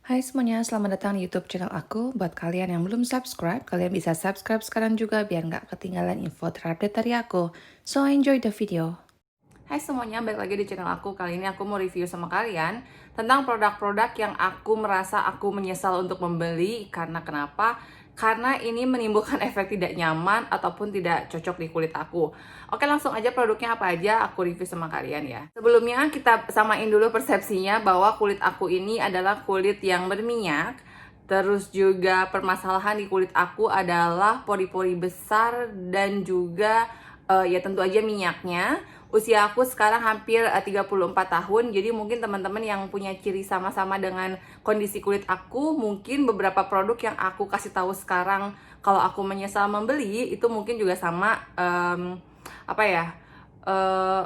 Hai semuanya, selamat datang di YouTube channel aku. Buat kalian yang belum subscribe, kalian bisa subscribe sekarang juga biar nggak ketinggalan info terupdate dari aku. So enjoy the video. Hai semuanya, balik lagi di channel aku. Kali ini aku mau review sama kalian tentang produk-produk yang aku merasa aku menyesal untuk membeli. Karena kenapa? Karena ini menimbulkan efek tidak nyaman ataupun tidak cocok di kulit aku. Oke, langsung aja produknya apa aja aku review sama kalian ya. Sebelumnya kita samain dulu persepsinya bahwa kulit aku ini adalah kulit yang berminyak. Terus juga permasalahan di kulit aku adalah pori-pori besar dan juga ya tentu aja minyaknya. Usia aku sekarang hampir 34 tahun, jadi mungkin teman-teman yang punya ciri sama-sama dengan kondisi kulit aku, mungkin beberapa produk yang aku kasih tahu sekarang kalau aku menyesal membeli, itu mungkin juga sama apa ya, eh,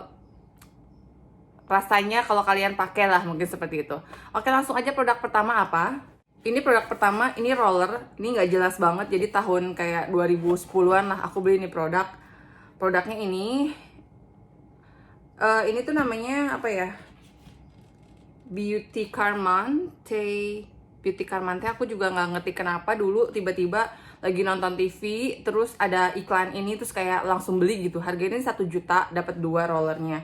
rasanya kalau kalian pakai lah, mungkin seperti itu. Oke, langsung aja produk pertama apa? Ini produk pertama, ini roller, ini nggak jelas banget, jadi tahun kayak 2010-an lah aku beli ini produk. Produknya ini tuh namanya apa ya? Beauty Carmante. Beauty Carmante, aku juga nggak ngerti kenapa dulu tiba-tiba lagi nonton TV terus ada iklan ini terus kayak langsung beli gitu. Harganya 1 juta dapat 2 rollernya.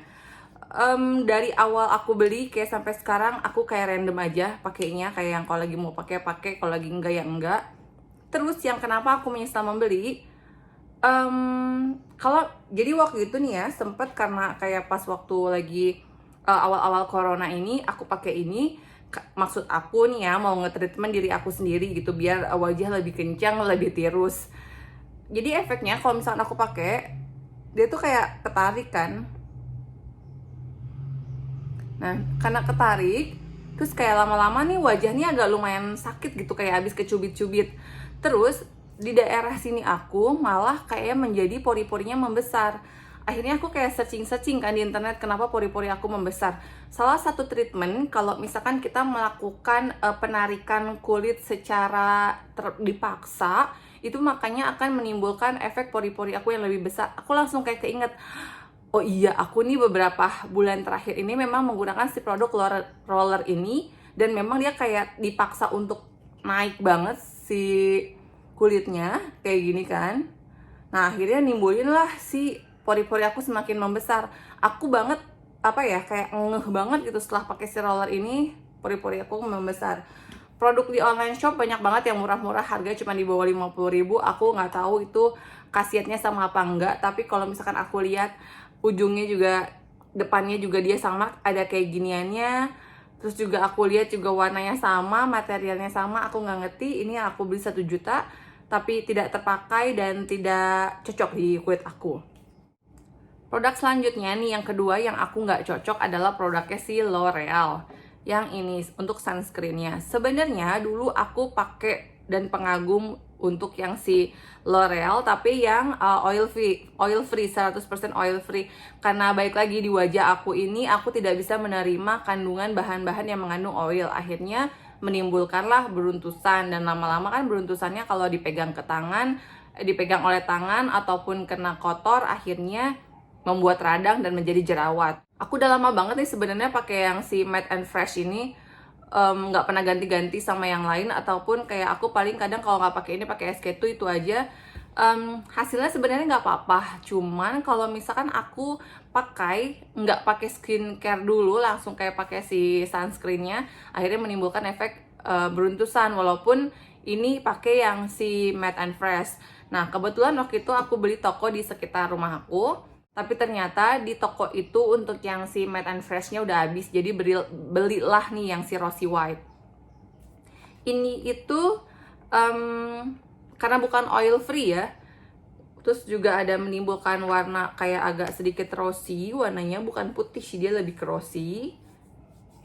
Dari awal aku beli kayak sampai sekarang aku kayak random aja pakainya, kayak yang kalau lagi mau pakai, kalau lagi enggak ya enggak. Terus yang kenapa aku menyesal membeli, kalau jadi waktu itu nih ya sempet karena kayak pas waktu lagi awal-awal corona ini aku pakai ini, maksud aku nih ya mau nge-treatment diri aku sendiri gitu biar wajah lebih kencang, lebih tirus. Jadi efeknya kalau misalnya aku pakai, dia tuh kayak ketarik kan. Nah, karena ketarik, terus kayak lama-lama nih wajahnya agak lumayan sakit gitu, kayak habis kecubit-cubit. Terus di daerah sini aku malah kayak menjadi pori-porinya membesar. Akhirnya aku kayak searching-searching kan di internet kenapa pori-pori aku membesar. Salah satu treatment kalau misalkan kita melakukan penarikan kulit secara dipaksa, itu makanya akan menimbulkan efek pori-pori aku yang lebih besar. Aku langsung kayak keinget, oh iya, aku nih beberapa bulan terakhir ini memang menggunakan si produk roller ini, dan memang dia kayak dipaksa untuk naik banget si kulitnya kayak gini kan. Nah, akhirnya nimbulin lah si pori-pori aku semakin membesar. Aku banget apa ya, kayak ngeh banget gitu setelah pakai si roller ini, pori-pori aku membesar. Produk di online shop banyak banget yang murah-murah, harganya cuma di bawah 50.000. Aku nggak tahu itu khasiatnya sama apa enggak, tapi kalau misalkan aku lihat ujungnya juga, depannya juga dia sama, ada kayak giniannya. Terus juga aku lihat juga warnanya sama, materialnya sama, aku nggak ngerti. Ini yang aku beli 1 juta tapi tidak terpakai dan tidak cocok di kulit aku. Produk selanjutnya nih, yang kedua yang aku nggak cocok adalah produknya si L'Oreal. Yang ini untuk sunscreennya. Sebenarnya dulu aku pakai dan pengagum untuk yang si L'Oreal, tapi yang oil free 100% oil free. Karena baik lagi di wajah aku ini, aku tidak bisa menerima kandungan bahan-bahan yang mengandung oil. Akhirnya menimbulkanlah beruntusan, dan lama-lama kan beruntusannya kalau dipegang ke tangan, dipegang oleh tangan ataupun kena kotor, akhirnya membuat radang dan menjadi jerawat. Aku udah lama banget nih sebenarnya pakai yang si Matte and Fresh ini, nggak pernah ganti-ganti sama yang lain, ataupun kayak aku paling kadang kalau nggak pakai ini pakai SK2 itu aja. Hasilnya sebenarnya nggak apa-apa, cuman kalau misalkan aku nggak pakai skincare dulu, langsung kayak pakai si sunscreennya, akhirnya menimbulkan efek beruntusan, walaupun ini pakai yang si Matte and Fresh. Nah, kebetulan waktu itu aku beli toko di sekitar rumah aku, tapi ternyata di toko itu untuk yang si Matte and Fresh-nya udah habis. Jadi belilah nih yang si Rosy White. Ini itu karena bukan oil free ya, terus juga ada menimbulkan warna kayak agak sedikit rosy. Warnanya bukan putih sih, dia lebih ke rosy.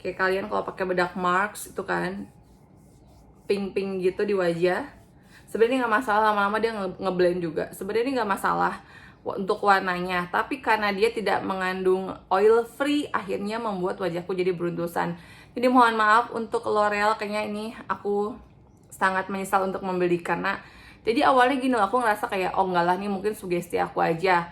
Kayak kalian kalau pakai bedak Marks itu kan pink-pink gitu di wajah. Sebenarnya nggak masalah, lama-lama dia ngeblend juga. Sebenarnya ini nggak masalah untuk warnanya, tapi karena dia tidak mengandung oil free, akhirnya membuat wajahku jadi beruntusan. Jadi mohon maaf untuk L'Oreal, kayaknya ini aku sangat menyesal untuk membeli. Karena jadi awalnya gini, aku ngerasa kayak oh enggak lah, nih mungkin sugesti aku aja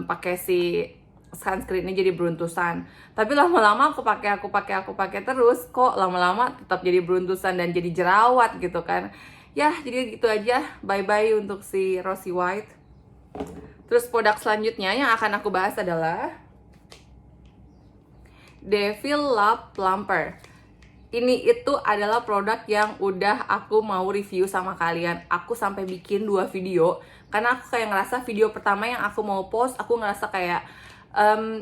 pakai si sunscreen ini jadi beruntusan. Tapi lama-lama aku pakai terus, kok lama-lama tetap jadi beruntusan dan jadi jerawat gitu kan. Ya, jadi gitu aja. Bye-bye untuk si Rosy White. Terus produk selanjutnya yang akan aku bahas adalah Devil Love Plumper. Ini itu adalah produk yang udah aku mau review sama kalian. Aku sampai bikin 2 video karena aku kayak ngerasa video pertama yang aku mau post, aku ngerasa kayak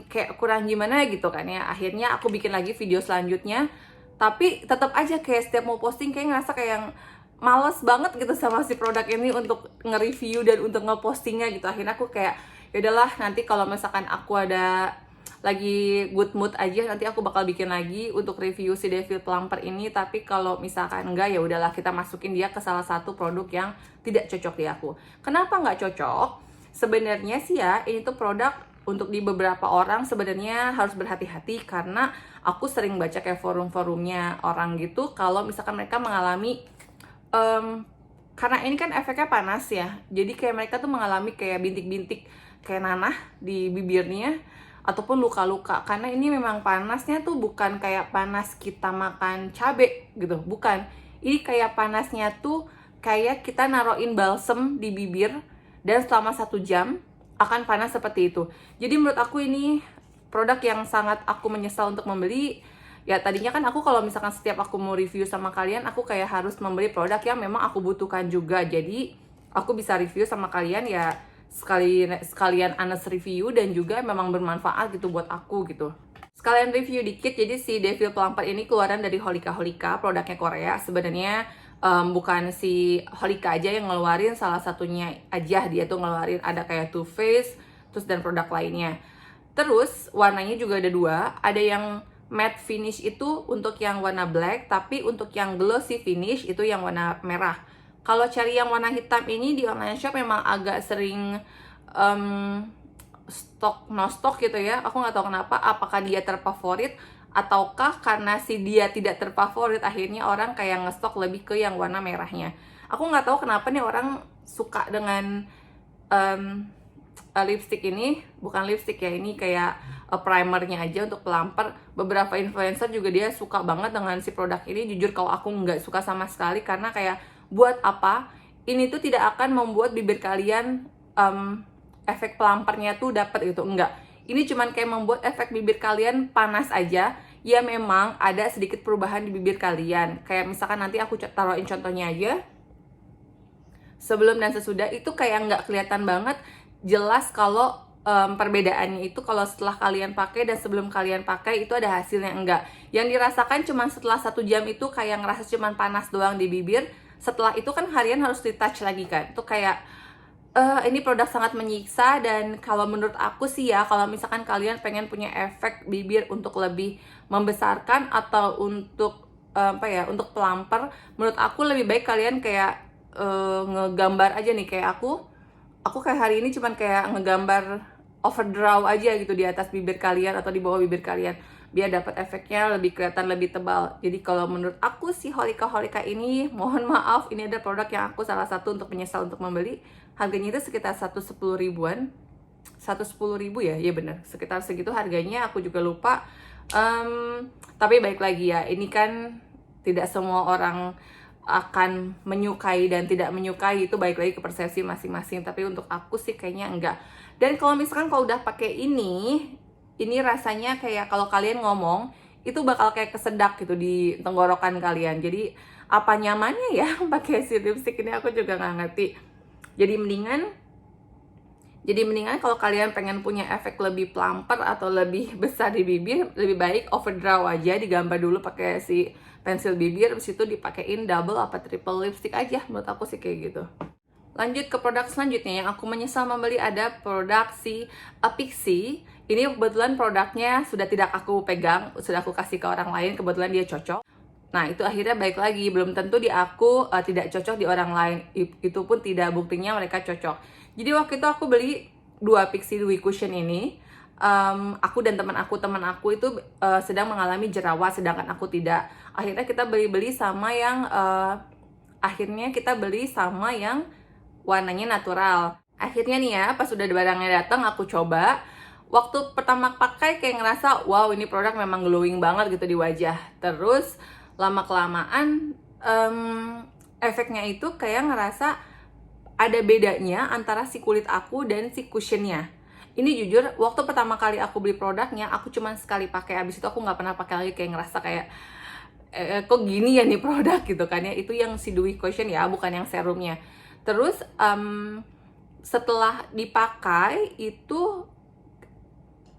kayak kurang gimana gitu kan ya. Akhirnya aku bikin lagi video selanjutnya, tapi tetap aja kayak setiap mau posting kayak ngerasa kayak yang males banget gitu sama si produk ini untuk nge-review dan untuk nge-postingnya gitu. Akhirnya aku kayak ya udahlah, nanti kalau misalkan aku ada lagi good mood aja, nanti aku bakal bikin lagi untuk review si Devil Plumper ini. Tapi kalau misalkan enggak, ya udahlah, kita masukin dia ke salah satu produk yang tidak cocok di aku. Kenapa nggak cocok? Sebenarnya sih ya, ini tuh produk untuk di beberapa orang sebenarnya harus berhati-hati, karena aku sering baca kayak forum-forumnya orang gitu, kalau misalkan mereka mengalami karena ini kan efeknya panas ya, jadi kayak mereka tuh mengalami kayak bintik-bintik kayak nanah di bibirnya ataupun luka-luka. Karena ini memang panasnya tuh bukan kayak panas kita makan cabe gitu, bukan. Ini kayak panasnya tuh kayak kita naruhin balsem di bibir dan selama 1 jam akan panas seperti itu. Jadi menurut aku ini produk yang sangat aku menyesal untuk membeli. Ya tadinya kan aku kalau misalkan setiap aku mau review sama kalian, aku kayak harus membeli produk yang memang aku butuhkan juga. Jadi aku bisa review sama kalian ya sekalian honest review dan juga memang bermanfaat gitu buat aku gitu. Sekalian review dikit, jadi si Devil Plumper ini keluaran dari Holika. Produknya Korea. Sebenarnya bukan si Holika aja yang ngeluarin, salah satunya aja dia tuh ngeluarin, ada kayak Too Faced, terus dan produk lainnya. Terus warnanya juga ada 2, ada yang matte finish itu untuk yang warna black, tapi untuk yang glossy finish itu yang warna merah. Kalau cari yang warna hitam ini di online shop memang agak sering no stock gitu ya. Aku nggak tahu kenapa, apakah dia terfavorit ataukah karena si dia tidak terfavorit akhirnya orang kayak ngestok lebih ke yang warna merahnya. Aku nggak tahu kenapa nih orang suka dengan lipstick ini. Bukan lipstick ya, ini kayak primernya aja untuk plumper. Beberapa influencer juga dia suka banget dengan si produk ini. Jujur kalau aku nggak suka sama sekali, karena kayak buat apa? Ini tuh tidak akan membuat bibir kalian efek plumpernya tuh dapat gitu, enggak. Ini cuman kayak membuat efek bibir kalian panas aja. Ya memang ada sedikit perubahan di bibir kalian. Kayak misalkan nanti aku taruhin contohnya aja. Sebelum dan sesudah itu kayak nggak kelihatan banget jelas kalau perbedaannya itu kalau setelah kalian pakai dan sebelum kalian pakai itu ada hasilnya, enggak. Yang dirasakan cuma setelah 1 jam itu kayak ngerasa cuma panas doang di bibir. Setelah itu kan kalian harus retouch lagi kan. Itu kayak ini produk sangat menyiksa. Dan kalau menurut aku sih ya, kalau misalkan kalian pengen punya efek bibir untuk lebih membesarkan atau untuk untuk plumper, menurut aku lebih baik kalian kayak ngegambar aja nih. Kayak aku kayak hari ini cuman kayak ngegambar overdraw aja gitu di atas bibir kalian atau di bawah bibir kalian, biar dapat efeknya lebih kelihatan lebih tebal. Jadi kalau menurut aku si Holika ini, mohon maaf, ini ada produk yang aku salah satu untuk menyesal untuk membeli. Harganya itu sekitar 110 ribuan, 110 ribu ya, iya bener, sekitar segitu harganya, aku juga lupa. Tapi baik lagi ya, ini kan tidak semua orang akan menyukai dan tidak menyukai, itu baik lagi ke persepsi masing-masing. Tapi untuk aku sih kayaknya enggak. Dan kalau misalkan kalau udah pakai ini rasanya kayak kalau kalian ngomong itu bakal kayak kesedak gitu di tenggorokan kalian. Jadi apa nyamannya ya pakai si lipstick ini, aku juga nggak ngerti. Jadi mendingan kalau kalian pengen punya efek lebih plumper atau lebih besar di bibir, lebih baik overdraw aja, digambar dulu pakai si pensil bibir, habis itu dipakein double apa triple lipstick aja. Menurut aku sih kayak gitu. Lanjut ke produk selanjutnya yang aku menyesal membeli, ada produk si Pixi. Ini kebetulan produknya sudah tidak aku pegang, sudah aku kasih ke orang lain, kebetulan dia cocok. Nah itu akhirnya baik lagi, belum tentu di aku tidak cocok di orang lain. Itu pun tidak buktinya mereka cocok. Jadi waktu itu aku beli 2 Pixi Dewy Cushion ini. Aku dan teman aku itu sedang mengalami jerawat, sedangkan aku tidak. Akhirnya kita beli sama yang warnanya natural. Akhirnya nih ya, pas udah barangnya datang, aku coba. Waktu pertama pakai kayak ngerasa wow ini produk memang glowing banget gitu di wajah. Terus lama kelamaan efeknya itu kayak ngerasa ada bedanya antara si kulit aku dan si cushionnya. Ini jujur, waktu pertama kali aku beli produknya, aku cuma sekali pakai, abis itu aku nggak pernah pakai lagi, kayak ngerasa kayak kok gini ya nih produk gitu kan ya. Itu yang si Dewy Cushion ya, bukan yang serumnya. Terus setelah dipakai itu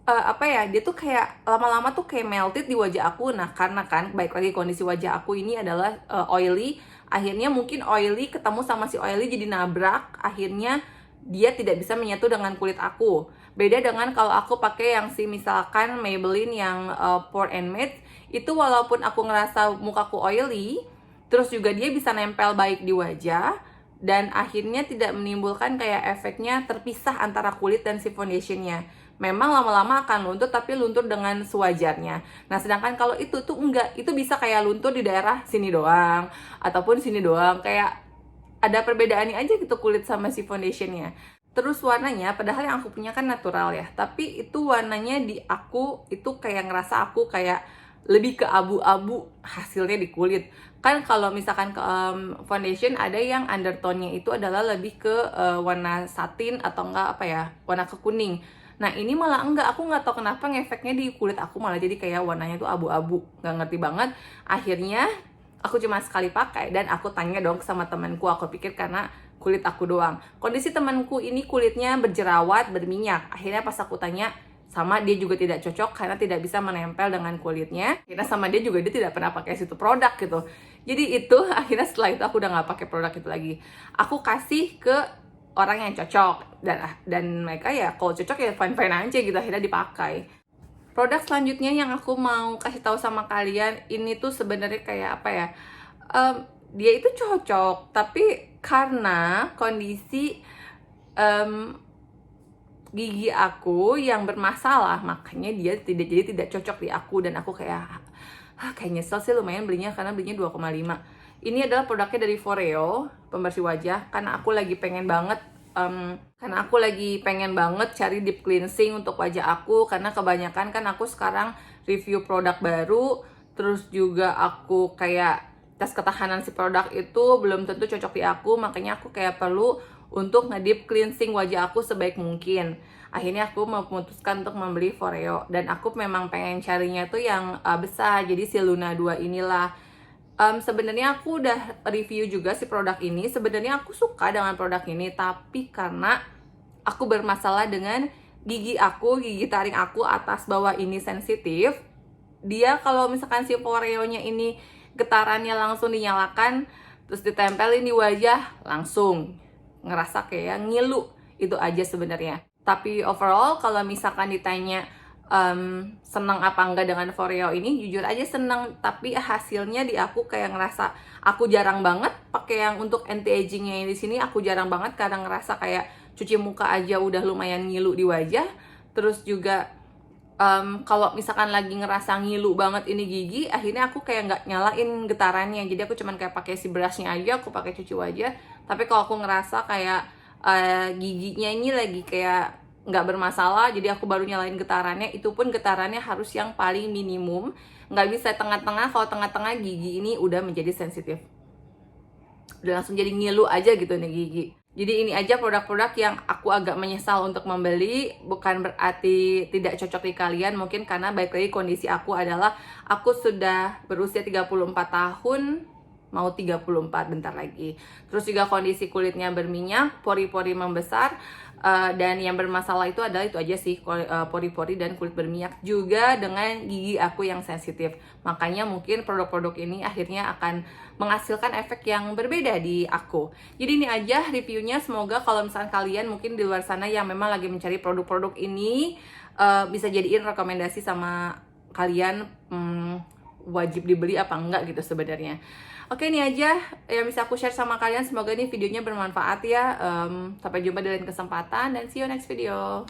apa ya, dia tuh kayak lama-lama tuh kayak melted di wajah aku. Nah karena kan baik lagi kondisi wajah aku ini adalah oily, akhirnya mungkin oily ketemu sama si oily jadi nabrak, akhirnya dia tidak bisa menyatu dengan kulit aku. Beda dengan kalau aku pakai yang si misalkan Maybelline yang Pore and Matte, itu walaupun aku ngerasa mukaku oily, terus juga dia bisa nempel baik di wajah dan akhirnya tidak menimbulkan kayak efeknya terpisah antara kulit dan si foundationnya. Memang lama-lama akan luntur, tapi luntur dengan sewajarnya. Nah sedangkan kalau itu tuh enggak, itu bisa kayak luntur di daerah sini doang ataupun sini doang, kayak ada perbedaannya aja gitu kulit sama si foundationnya. Terus warnanya, padahal yang aku punya kan natural ya, tapi itu warnanya di aku itu kayak ngerasa aku kayak lebih ke abu-abu hasilnya di kulit. Kan kalau misalkan ke foundation ada yang undertone-nya itu adalah lebih ke warna satin atau enggak apa ya, warna ke kuning. Nah ini malah enggak, aku nggak tahu kenapa ngefeknya di kulit aku malah jadi kayak warnanya tuh abu-abu, nggak ngerti banget. Akhirnya aku cuma sekali pakai dan aku tanya dong sama temanku, aku pikir karena kulit aku doang. Kondisi temanku ini kulitnya berjerawat, berminyak. Akhirnya pas aku tanya sama dia juga tidak cocok karena tidak bisa menempel dengan kulitnya. Akhirnya sama dia juga dia tidak pernah pakai situ produk gitu. Jadi itu akhirnya setelah itu aku udah nggak pakai produk itu lagi. Aku kasih ke orang yang cocok dan mereka ya kalau cocok ya fine fine aja gitu, akhirnya dipakai. Produk selanjutnya yang aku mau kasih tahu sama kalian ini tuh sebenarnya kayak apa ya, dia itu cocok tapi karena kondisi gigi aku yang bermasalah makanya dia tidak cocok di aku, dan aku kayak kayak nyesel sih lumayan belinya karena belinya 2,5. Ini adalah produknya dari Foreo, pembersih wajah, karena aku lagi pengen banget cari deep cleansing untuk wajah aku, karena kebanyakan kan aku sekarang review produk baru, terus juga aku kayak tes ketahanan si produk itu belum tentu cocok di aku, makanya aku kayak perlu untuk nge-deep cleansing wajah aku sebaik mungkin. Akhirnya aku memutuskan untuk membeli Foreo, dan aku memang pengen carinya tuh yang besar, jadi si Luna 2 inilah. Sebenarnya aku udah review juga si produk ini. Sebenarnya aku suka dengan produk ini, tapi karena aku bermasalah dengan gigi taring aku atas bawah ini sensitif. Dia kalau misalkan si Foreo-nya ini getarannya langsung dinyalakan, terus ditempelin di wajah, langsung ngerasa kayak ngilu. Itu aja sebenarnya. Tapi overall kalau misalkan ditanya senang apa enggak dengan Foreo ini, jujur aja senang, tapi hasilnya di aku kayak ngerasa aku jarang banget pakai yang untuk anti agingnya di sini. Aku jarang banget, kadang ngerasa kayak cuci muka aja udah lumayan ngilu di wajah. Terus juga kalau misalkan lagi ngerasa ngilu banget ini gigi, akhirnya aku kayak nggak nyalain getarannya, jadi aku cuman kayak pakai si brushnya aja, aku pakai cuci wajah. Tapi kalau aku ngerasa kayak giginya ini lagi kayak nggak bermasalah, jadi aku baru nyalain getarannya. Itu pun getarannya harus yang paling minimum, nggak bisa tengah-tengah. Kalau tengah-tengah gigi ini udah menjadi sensitif, udah langsung jadi ngilu aja gitu nih gigi. Jadi ini aja produk-produk yang aku agak menyesal untuk membeli. Bukan berarti tidak cocok di kalian, mungkin karena baik lagi kondisi aku adalah aku sudah berusia 34 tahun, mau 34 bentar lagi. Terus juga kondisi kulitnya berminyak, pori-pori membesar, dan yang bermasalah itu adalah itu aja sih, pori-pori dan kulit berminyak, juga dengan gigi aku yang sensitif. Makanya mungkin produk-produk ini akhirnya akan menghasilkan efek yang berbeda di aku. Jadi ini aja reviewnya. Semoga kalau misalkan kalian mungkin di luar sana yang memang lagi mencari produk-produk ini, bisa jadiin rekomendasi sama kalian, wajib dibeli apa enggak gitu sebenarnya. Oke, ini aja yang bisa aku share sama kalian. Semoga ini videonya bermanfaat ya. Sampai jumpa di lain kesempatan dan see you next video.